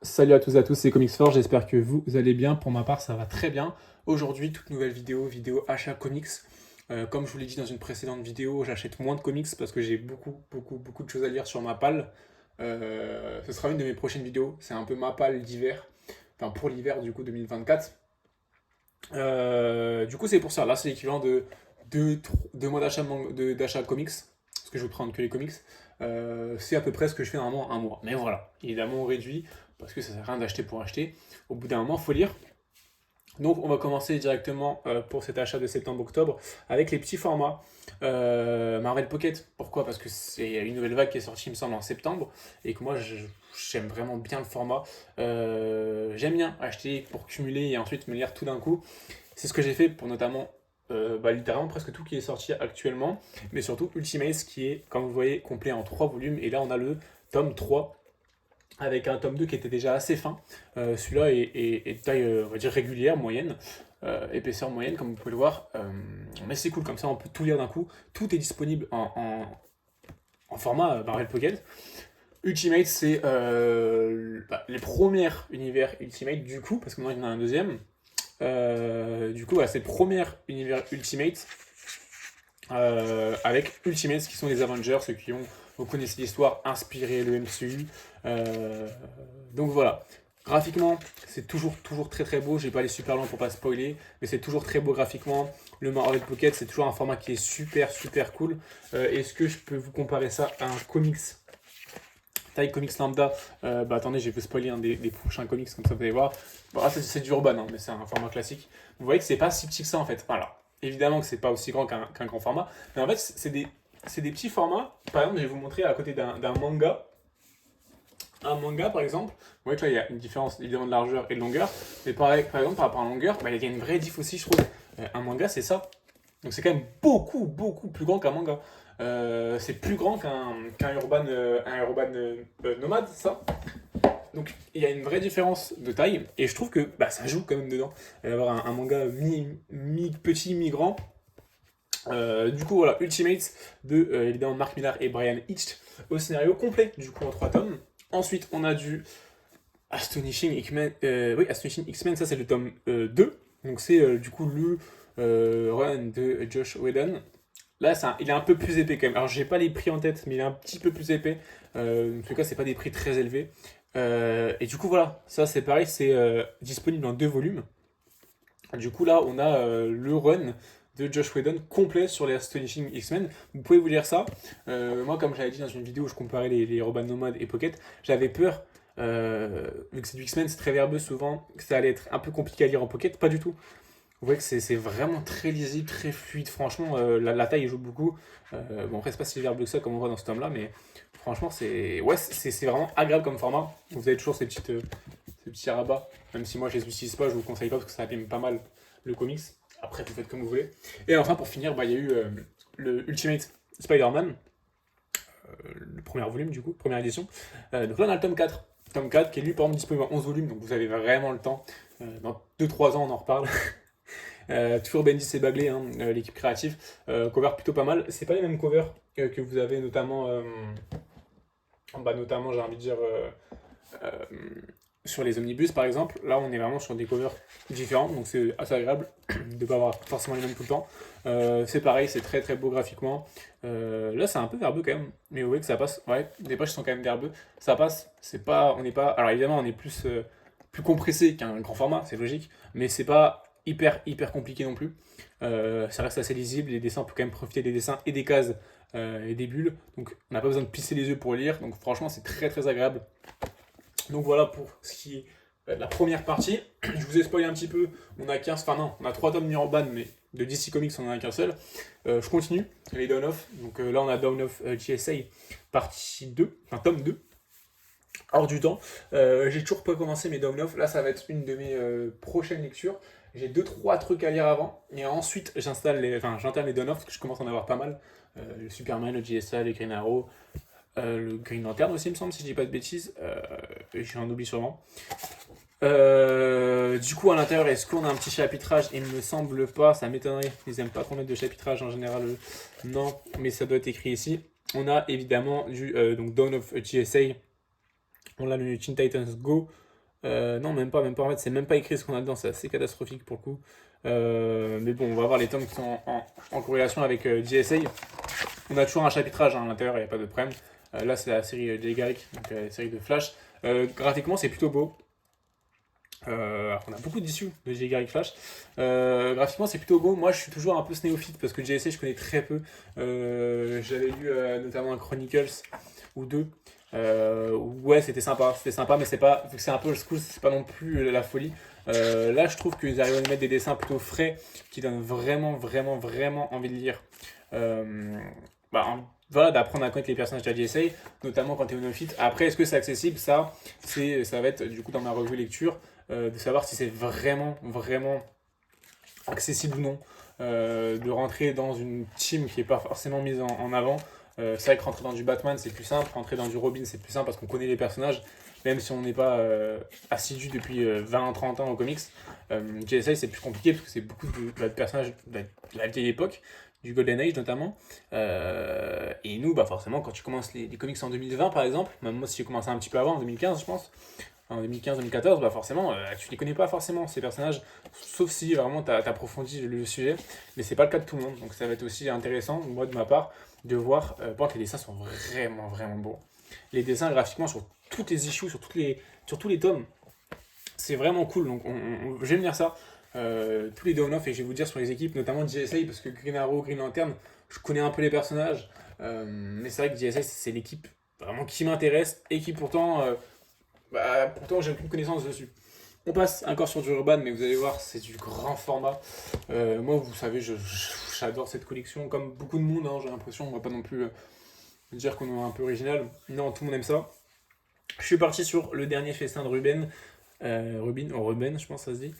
Salut à tous et à tous, c'est Comics Forge, j'espère que vous allez bien. Pour ma part, ça va très bien. Aujourd'hui, toute nouvelle vidéo achat comics. Comme je vous l'ai dit dans une précédente vidéo, j'achète moins de comics parce que j'ai beaucoup de choses à lire sur ma palle. Ce sera une de mes prochaines vidéos, c'est un peu ma palle d'hiver, enfin pour l'hiver du coup 2024. Du coup, c'est pour ça, là c'est l'équivalent de deux mois d'achat comics, parce que je vais prendre que les comics. C'est à peu près ce que je fais normalement un mois. Mais voilà, évidemment on réduit parce que ça sert à rien d'acheter pour acheter. Au bout d'un moment, il faut lire. Donc on va commencer directement pour cet achat de septembre-octobre avec les petits formats Marvel Pocket. Pourquoi? Parce que c'est une nouvelle vague qui est sortie, il me semble, en septembre et que moi j'aime vraiment bien le format. J'aime bien acheter pour cumuler et ensuite me lire tout d'un coup. C'est ce que j'ai fait pour notamment littéralement presque tout qui est sorti actuellement, mais surtout Ultimates qui est, comme vous voyez, complet en 3 volumes. Et là on a le tome 3 avec un tome 2 qui était déjà assez fin. Celui-là est de taille, on va dire, régulière, moyenne, épaisseur moyenne, comme vous pouvez le voir. Mais c'est cool, comme ça on peut tout lire d'un coup. Tout est disponible en format Marvel Pocket. Ultimate, c'est les premiers univers Ultimate du coup, parce que maintenant il y en a un deuxième. Du coup, voilà, c'est le premier univers Ultimate avec Ultimates qui sont les Avengers, ceux qui ont, vous connaissez l'histoire, inspiré le MCU. Donc voilà. Graphiquement, c'est toujours très beau. Je vais pas aller super loin pour pas spoiler, mais c'est toujours très beau graphiquement. Le Marvel Pocket, c'est toujours un format qui est super cool. Est-ce que je peux vous comparer ça à un comics taille comics lambda? Attendez, je vais vous spoiler un des prochains comics, comme ça vous allez voir. Bon, c'est du Urban, hein, mais c'est un format classique. Vous voyez que c'est pas si petit que ça en fait. Voilà. Évidemment que c'est pas aussi grand qu'un grand format, mais en fait, c'est des petits formats. Par exemple, je vais vous montrer à côté d'un manga. Un manga, par exemple, vous voyez que là, il y a une différence évidemment de largeur et de longueur. Mais pareil, par exemple, par rapport à la longueur, il y a une vraie diff aussi, je trouve. Un manga, c'est ça. Donc c'est quand même beaucoup plus grand qu'un manga. C'est plus grand qu'un Urban Nomade, ça. Donc il y a une vraie différence de taille et je trouve que ça joue quand même dedans. Avoir un manga mi-petit, mi-grand. Du coup, voilà, Ultimates de évidemment Mark Millar et Brian Hitch au scénario complet, du coup en 3 tomes. Ensuite, on a du Astonishing X-Men. Oui, Astonishing X-Men, ça c'est le tome 2. Donc c'est du coup le run de Josh Whedon. Là, il est un peu plus épais quand même. Alors, j'ai pas les prix en tête, mais il est un petit peu plus épais. En tout cas, c'est pas des prix très élevés. Et du coup, voilà, ça c'est pareil, c'est disponible en 2 volumes. Du coup, là, on a le run de Josh Whedon complet sur les Astonishing X-Men. Vous pouvez vous lire ça. Moi, comme j'avais dit dans une vidéo où je comparais les Urban Nomad et Pocket, j'avais peur, vu que c'est du X-Men, c'est très verbeux souvent, que ça allait être un peu compliqué à lire en Pocket. Pas du tout. Vous voyez que c'est vraiment très lisible, très fluide. Franchement, la taille joue beaucoup. Bon, après, c'est pas si verbeux que ça comme on voit dans ce tome-là, mais franchement, c'est vraiment agréable comme format. Vous avez toujours ces petits rabats. Même si moi, je les utilise pas, je vous conseille pas parce que ça abîme pas mal le comics. Après, vous faites comme vous voulez. Et enfin, pour finir, il y a eu le Ultimate Spider-Man, le premier volume, du coup, première édition. Donc là, on a le tome 4. Tome 4 qui est lui, par exemple, disponible en 11 volumes, donc vous avez vraiment le temps. Dans 2-3 ans, on en reparle. Toujours Bendis et Bagley, hein, l'équipe créative. Cover plutôt pas mal. C'est pas les mêmes covers que vous avez notamment, notamment j'ai envie de dire, euh, sur les omnibus par exemple. Là, on est vraiment sur des covers différents, donc c'est assez agréable de ne pas avoir forcément les mêmes tout le temps. C'est pareil, c'est très beau graphiquement. Là, c'est un peu verbeux quand même, mais vous voyez que ça passe. Ouais, les pages sont quand même verbeux. Ça passe. C'est pas, on n'est pas. Alors évidemment, on est plus compressé qu'un grand format, c'est logique, mais c'est pas hyper compliqué non plus. Ça reste assez lisible, les dessins, on peut quand même profiter des dessins et des cases et des bulles, donc on n'a pas besoin de plisser les yeux pour lire, donc franchement c'est très agréable. Donc voilà pour ce qui est de la première partie. Je vous ai spoilé un petit peu, on a 15, enfin non, on a 3 tomes Urban, mais de DC Comics on en a qu'un seul. Je continue, les Dawn of, donc là on a Dawn of GSA partie 2, enfin tome 2, hors du temps. J'ai toujours pas commencé mes Dawn of. Là, ça va être une de mes prochaines lectures. J'ai 2-3 trucs à lire avant. Et ensuite, j'entame les Dawn of parce que je commence à en avoir pas mal. Le Superman, le GSA, le Green Arrow, le Green Lantern aussi, il me semble, si je dis pas de bêtises. J'en oublie sûrement. Du coup, à l'intérieur, est-ce qu'on a un petit chapitrage? Il me semble pas, ça m'étonnerait. Ils aiment pas trop mettre de chapitrage en général. Non, mais ça doit être écrit ici. On a évidemment donc Dawn of GSA. On a le Teen Titans Go, Non, même pas. En fait, c'est même pas écrit ce qu'on a dedans. C'est assez catastrophique pour le coup. Mais bon, on va voir les tomes qui sont en corrélation avec GSA. On a toujours un chapitrage à l'intérieur, il n'y a pas de problème. Là, c'est la série Jay Garrick, donc la série de Flash. Graphiquement, c'est plutôt beau. Alors qu'on a beaucoup d'issues de Jay Garrick Flash. Graphiquement, c'est plutôt beau. Moi, je suis toujours un peu néophyte parce que GSA, je connais très peu. J'avais lu notamment un Chronicles ou deux. Ouais, c'était sympa, mais c'est pas, vu que c'est un peu old school, c'est pas non plus la folie. Là, je trouve qu'ils arrivent à nous mettre des dessins plutôt frais qui donnent vraiment, vraiment, vraiment envie de lire. Euh, voilà, d'apprendre à connaître les personnages de la GSA, notamment quand tu es au néophyte. Après, est-ce que c'est accessible? Ça va être du coup dans ma revue lecture, de savoir si c'est vraiment, vraiment accessible ou non. De rentrer dans une team qui n'est pas forcément mise en avant. C'est vrai que rentrer dans du Batman c'est plus simple, rentrer dans du Robin c'est plus simple parce qu'on connaît les personnages, même si on n'est pas assidu depuis 20-30 ans aux comics. GSA c'est plus compliqué parce que c'est beaucoup de personnages de la vieille époque, du Golden Age notamment. Et nous, bah forcément, quand tu commences les comics en 2020 par exemple, même moi si j'ai commencé un petit peu avant, en 2015 je pense, en 2015-2014, bah forcément, tu les connais pas forcément ces personnages, sauf si vraiment tu approfondis le sujet, mais c'est pas le cas de tout le monde, donc ça va être aussi intéressant, moi de ma part, de voir, que les dessins sont vraiment, vraiment beaux. Les dessins graphiquement sur toutes les issues, sur tous les tomes, c'est vraiment cool, donc j'aime bien ça. Tous les down-off, et je vais vous dire sur les équipes, notamment GSA, parce que Green Arrow, Green Lantern, je connais un peu les personnages, mais c'est vrai que GSA, c'est l'équipe vraiment qui m'intéresse, et qui pourtant j'ai aucune connaissance dessus. On passe encore sur du Urban, mais vous allez voir, c'est du grand format. Moi, vous savez, j'adore cette collection, comme beaucoup de monde, hein, j'ai l'impression, on va pas non plus dire qu'on est un peu original. Non, tout le monde aime ça. Je suis parti sur le dernier festin de Ruben. Ruben, je pense que ça se dit.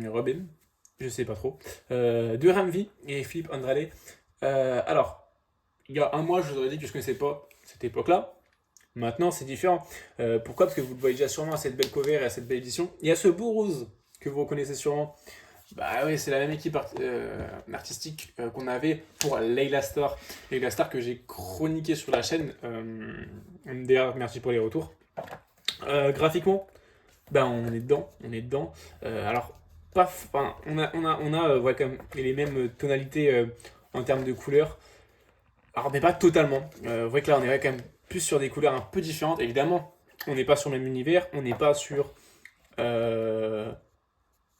Ruben, je sais pas trop. De Ramvi et Philippe Andrade. Alors, il y a un mois, je vous aurais dit que je connaissais pas cette époque-là. Maintenant, c'est différent. Pourquoi? Parce que vous le voyez déjà sûrement à cette belle cover et à cette belle édition. Il y a ce beau rose que vous reconnaissez sûrement. Bah oui, c'est la même équipe artistique qu'on avait pour Layla Star. Layla Star que j'ai chroniqué sur la chaîne. D'ailleurs, merci pour les retours. Graphiquement, bah on est dedans, on est dedans. Alors, on a ouais, quand même les mêmes tonalités en termes de couleurs. Alors, mais pas totalement. Vous voyez que là, on est quand même plus sur des couleurs un peu différentes. Évidemment, on n'est pas sur le même univers, on n'est pas sur euh,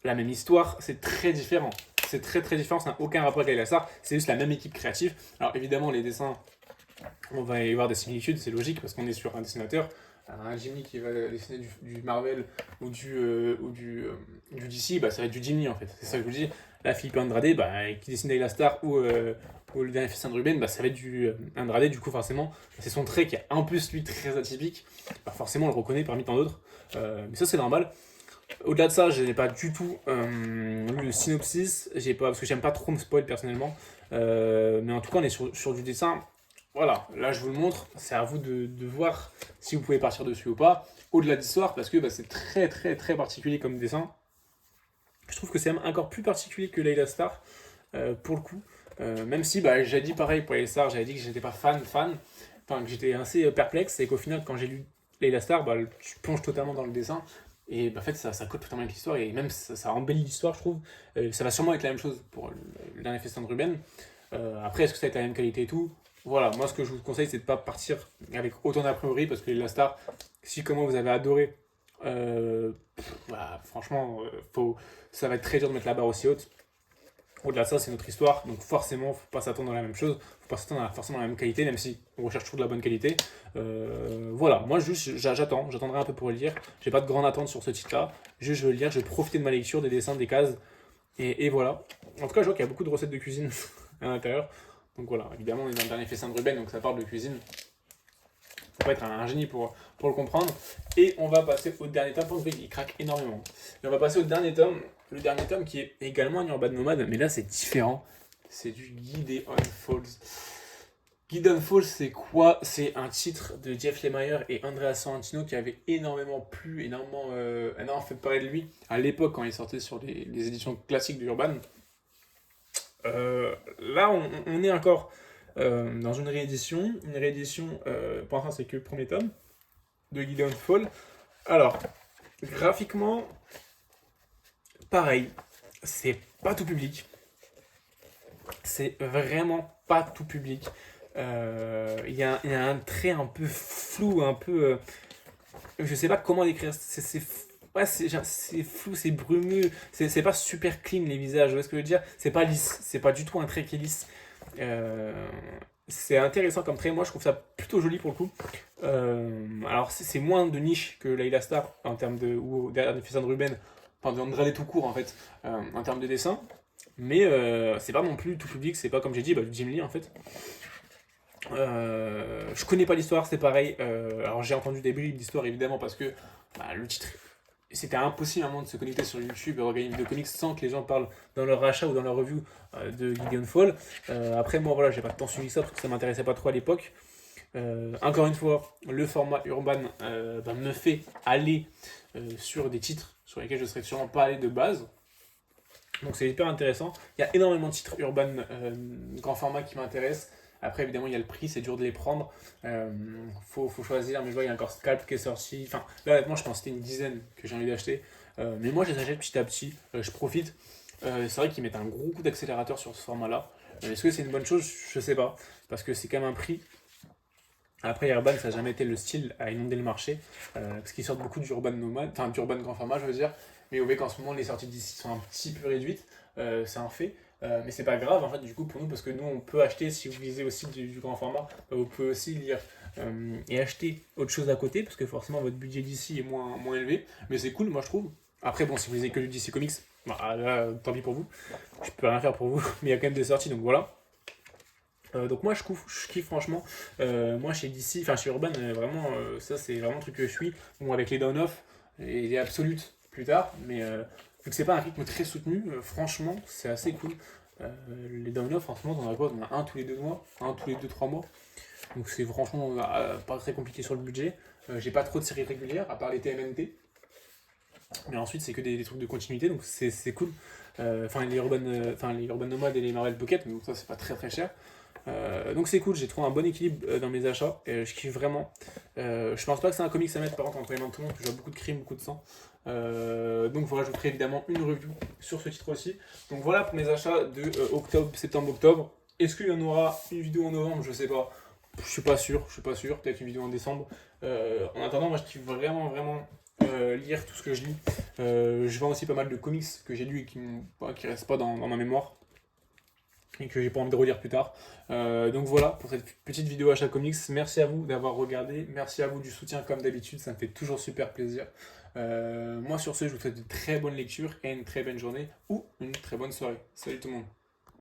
la même histoire. C'est très différent. C'est très très différent, ça n'a aucun rapport avec Star. C'est juste la même équipe créative. Alors, évidemment, les dessins, on va y avoir des similitudes, c'est logique parce qu'on est sur un dessinateur. Un Jimmy qui va dessiner du Marvel ou du DC, bah, ça va être du Jimmy en fait. C'est ça que je vous dis. Là, Philippe Andrade, bah, qui dessine Layla Star ou le dernier Festin de Ruben, bah, ça va être du Andrade, du coup, forcément. C'est son trait qui est en plus, lui, très atypique. Bah, forcément, on le reconnaît parmi tant d'autres. Mais ça, c'est normal. Au-delà de ça, je n'ai pas du tout lu le synopsis, parce que j'aime pas trop me spoil personnellement. Mais en tout cas, on est sur du dessin. Voilà, là je vous le montre, c'est à vous de voir si vous pouvez partir dessus ou pas. Au-delà de l'histoire, parce que bah, c'est très très très particulier comme dessin. Je trouve que c'est même encore plus particulier que Layla Star, pour le coup. Même si bah, j'ai dit pareil pour Layla Star, j'avais dit que j'étais pas fan, enfin que j'étais assez perplexe, et qu'au final, quand j'ai lu Layla Star, bah, je plonge totalement dans le dessin. Et bah, en fait, ça colle totalement avec l'histoire, et même ça embellit l'histoire, je trouve. Ça va sûrement être la même chose pour le dernier Festin de Ruben. Après, est-ce que ça va être la même qualité et tout? Voilà, moi ce que je vous conseille, c'est de ne pas partir avec autant d'a priori, parce que la star, si comment vous avez adoré, franchement, ça va être très dur de mettre la barre aussi haute. Au-delà de ça, c'est notre histoire, donc forcément, faut pas s'attendre à la même chose, faut pas s'attendre à forcément la même qualité, même si on recherche toujours de la bonne qualité. Voilà, moi juste, j'attendrai un peu pour le lire. J'ai pas de grande attente sur ce titre-là. Juste, je veux le lire, je vais profiter de ma lecture, des dessins, des cases, et voilà. En tout cas, je vois qu'il y a beaucoup de recettes de cuisine à l'intérieur. Donc voilà, évidemment, on est dans le dernier festin de Ruben, donc ça parle de cuisine. Faut pas être un génie pour le comprendre. Et on va passer au dernier tome, parce qu'il craque énormément. Et on va passer au dernier tome, le dernier tome qui est également un Urban Nomad, mais là c'est différent. C'est du Gideon Falls. Gideon Falls, c'est quoi? C'est un titre de Jeff Lemire et Andrea Sorrentino qui avait énormément plu, énormément fait parler de lui à l'époque quand il sortait sur les éditions classiques de Urban. Là, on est encore dans une réédition. Une réédition, pour l'instant, c'est que le premier tome de Gideon Fall. Alors, graphiquement, pareil, c'est pas tout public. C'est vraiment pas tout public. Il y a un trait un peu flou, un peu. Je sais pas comment décrire. Ouais, c'est flou, c'est brumeux. C'est pas super clean les visages. Vous voyez ce que je veux dire? C'est pas lisse. C'est pas du tout un trait qui est lisse. Euh, c'est intéressant comme trait. Moi, je trouve ça plutôt joli pour le coup. Alors, c'est moins de niche que Layla Star en termes de. Ou derrière des de Ruben. Enfin, de Andrade tout court en fait. En termes de dessin. Mais c'est pas non plus tout public. C'est pas comme j'ai dit, du Jim Lee en fait. Je connais pas l'histoire, c'est pareil. Alors j'ai entendu des bribes d'histoire évidemment parce que le titre, c'était impossible à un moment de se connecter sur YouTube et regarder une vidéo comics sans que les gens parlent dans leur achat ou dans leur review de Gideon Fall. Après moi voilà, j'ai pas tant suivi ça parce que ça m'intéressait pas trop à l'époque. Encore une fois, le format urban me fait aller sur des titres sur lesquels je serais sûrement pas allé de base. Donc c'est hyper intéressant. Il y a énormément de titres urban grand format qui m'intéressent. Après, évidemment, il y a le prix, c'est dur de les prendre. Faut choisir, mais je vois, il y a encore Scalp qui est sorti. Enfin, là, honnêtement, je pense que c'était une dizaine que j'ai envie d'acheter. Mais moi, je les achète petit à petit. Je profite. C'est vrai qu'ils mettent un gros coup d'accélérateur sur ce format-là. Est-ce que c'est une bonne chose? Je sais pas. Parce que c'est quand même un prix. Après, Urban, ça n'a jamais été le style à inonder le marché. Parce qu'ils sortent beaucoup d'Urban nomade, enfin d'Urban grand format, je veux dire. Mais vous voyez qu'en ce moment, les sorties d'ici sont un petit peu réduites. C'est un fait. Mais c'est pas grave en fait du coup pour nous parce que nous on peut acheter si vous visez aussi du grand format, vous pouvez aussi lire et acheter autre chose à côté parce que forcément votre budget d'ici est moins élevé, mais c'est cool moi je trouve. Après bon si vous lisez que du DC Comics, là tant pis pour vous, je peux rien faire pour vous, mais il y a quand même des sorties donc voilà. Donc moi je kiffe franchement. Moi chez DC, enfin chez Urban, vraiment ça c'est vraiment le truc que je suis. Bon avec les down-off et les absolutes plus tard, mais vu que c'est pas un rythme très soutenu, franchement c'est assez cool. Les down-off en ce moment, on en a quoi? On en a un tous les 2 mois, un tous les 2-3 mois. Donc c'est franchement pas très compliqué sur le budget. J'ai pas trop de séries régulières, à part les TMNT. Mais ensuite c'est que des trucs de continuité, donc c'est cool. Enfin les Urban Nomad et les Marvel Pocket, donc ça c'est pas très très cher. Donc c'est cool, j'ai trouvé un bon équilibre dans mes achats et je kiffe vraiment. Je pense pas que c'est un comics à mettre par contre entre les mains de tout le monde, parce que je vois beaucoup de crimes, beaucoup de sang. Donc voilà, je vous ferai évidemment une review sur ce titre aussi. Donc voilà pour mes achats de octobre, septembre, octobre. Est-ce qu'il y en aura une vidéo en novembre? Je sais pas. Je suis pas sûr. Peut-être une vidéo en décembre. En attendant, moi je kiffe vraiment lire tout ce que je lis. Je vends aussi pas mal de comics que j'ai lus et qui restent pas dans ma mémoire et que j'ai pas envie de relire plus tard. Donc voilà pour cette petite vidéo achat comics. Merci à vous d'avoir regardé. Merci à vous du soutien comme d'habitude. Ça me fait toujours super plaisir. Moi sur ce, je vous souhaite de très bonnes lectures et une très bonne journée ou une très bonne soirée. Salut tout le monde.